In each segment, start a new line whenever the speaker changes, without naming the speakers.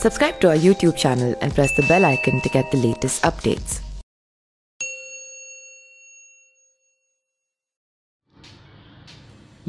Subscribe to our YouTube channel and press the bell icon to get the latest updates.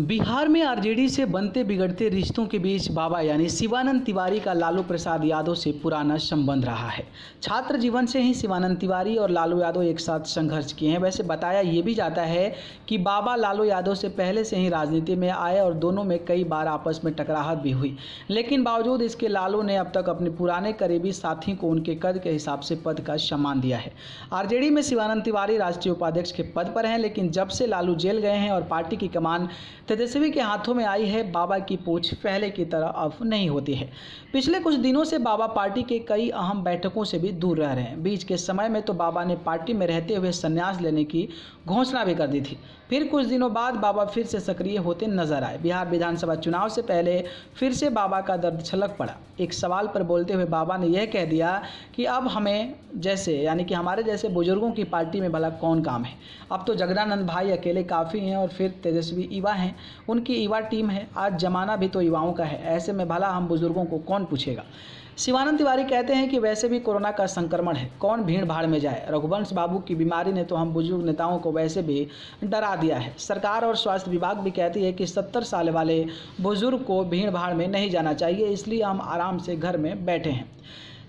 Bihar में RJD से बनते बिगड़ते रिश्तों के बीच बाबा यानी शिवानंद तिवारी का लालू प्रसाद यादव से पुराना संबंध रहा है। छात्र जीवन से ही शिवानंद तिवारी और लालू यादव एक साथ संघर्ष किए हैं। वैसे बताया ये भी जाता है कि बाबा लालू यादव से पहले से ही राजनीति में आए और दोनों में कई बार आपस में टकराहट भी हुई, लेकिन बावजूद इसके लालू ने अब तक अपने पुराने करीबी साथी को उनके कद के हिसाब से पद का सम्मान दिया है। आरजेडी में शिवानंद तिवारी राष्ट्रीय उपाध्यक्ष के पद पर हैं, लेकिन जब से लालू जेल गए हैं और पार्टी की कमान तेजस्वी के हाथों में आई है, बाबा की पूछ पहले की तरह अब नहीं होती है। पिछले कुछ दिनों से बाबा पार्टी के कई अहम बैठकों से भी दूर रह रहे हैं। बीच के समय में तो बाबा ने पार्टी में रहते हुए संन्यास लेने की घोषणा भी कर दी थी। फिर कुछ दिनों बाद बाबा फिर से सक्रिय होते नजर आए। बिहार विधानसभा चुनाव से पहले फिर से बाबा का दर्द छलक पड़ा। एक सवाल पर बोलते हुए बाबा ने यह कह दिया कि अब हमें जैसे यानी कि हमारे जैसे बुजुर्गों की पार्टी में भला कौन काम है। अब तो जगदानंद भाई अकेले काफ़ी हैं और फिर तेजस्वी युवा हैं, उनकी युवा टीम है। आज जमाना भी तो युवाओं का है, ऐसे में भला हम बुजुर्गों को कौन पूछेगा। शिवानंद तिवारी कहते हैं कि वैसे भी कोरोना का संक्रमण है, कौन भीड़ भाड़ में जाए। रघुवंश बाबू की बीमारी ने तो हम बुजुर्ग नेताओं को वैसे भी डरा दिया है। सरकार और स्वास्थ्य विभाग भी कहती है कि 70 साल वाले बुजुर्ग को भीड़ भाड़ में नहीं जाना चाहिए, इसलिए हम आराम से घर में बैठे हैं।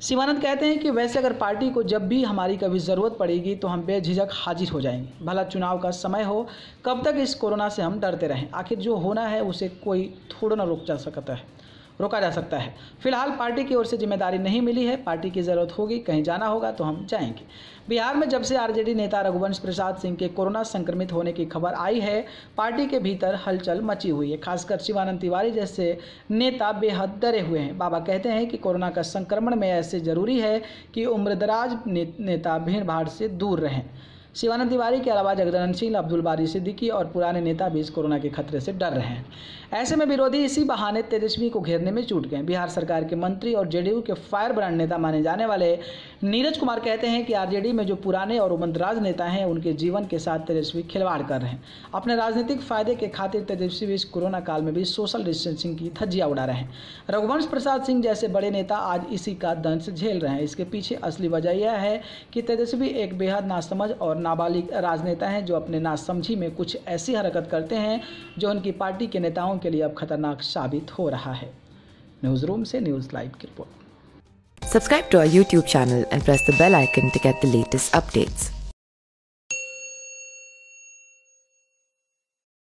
शिवानंद कहते हैं कि वैसे अगर पार्टी को जब भी हमारी कभी ज़रूरत पड़ेगी तो हम बेझिझक हाजिर हो जाएंगे। भला चुनाव का समय हो, कब तक इस कोरोना से हम डरते रहें। आखिर जो होना है उसे कोई थोड़ा ना रोका जा सकता है। फिलहाल पार्टी की ओर से जिम्मेदारी नहीं मिली है। पार्टी की ज़रूरत होगी, कहीं जाना होगा तो हम जाएंगे। बिहार में जब से आरजेडी नेता रघुवंश प्रसाद सिंह के कोरोना संक्रमित होने की खबर आई है, पार्टी के भीतर हलचल मची हुई है। खासकर शिवानंद तिवारी जैसे नेता बेहद डरे हुए हैं। बाबा कहते हैं कि कोरोना का संक्रमण में ऐसे जरूरी है कि उम्रदराज नेता भीड़ भाड़ से दूर रहें। शिवानंद तिवारी के अलावा जगदानंद सिंह, अब्दुल बारी सिद्दीकी और पुराने नेता भी इस कोरोना के खतरे से डर रहे हैं। ऐसे में विरोधी इसी बहाने तेजस्वी को घेरने में जुट गए। बिहार सरकार के मंत्री और जेडीयू के फायर ब्रांड नेता माने जाने वाले नीरज कुमार कहते हैं कि आरजेडी में जो पुराने और उम्रदराज नेता हैं, उनके जीवन के साथ तेजस्वी खिलवाड़ कर रहे हैं। अपने राजनीतिक फायदे के खातिर तेजस्वी भी इस कोरोना काल में भी सोशल डिस्टेंसिंग की धज्जियां उड़ा रहे हैं। रघुवंश प्रसाद सिंह जैसे बड़े नेता आज इसी का दंश झेल रहे हैं। इसके पीछे असली वजह यह है कि तेजस्वी एक बेहद नासमझ और नाबालिग राजनेता हैं, जो अपने नासमझी में कुछ ऐसी हरकत करते हैं जो उनकी पार्टी के नेताओं के लिए अब खतरनाक साबित हो रहा है। न्यूज़ रूम से न्यूज़ लाइव की report.
Subscribe to our YouTube channel and press the bell icon to get the latest updates.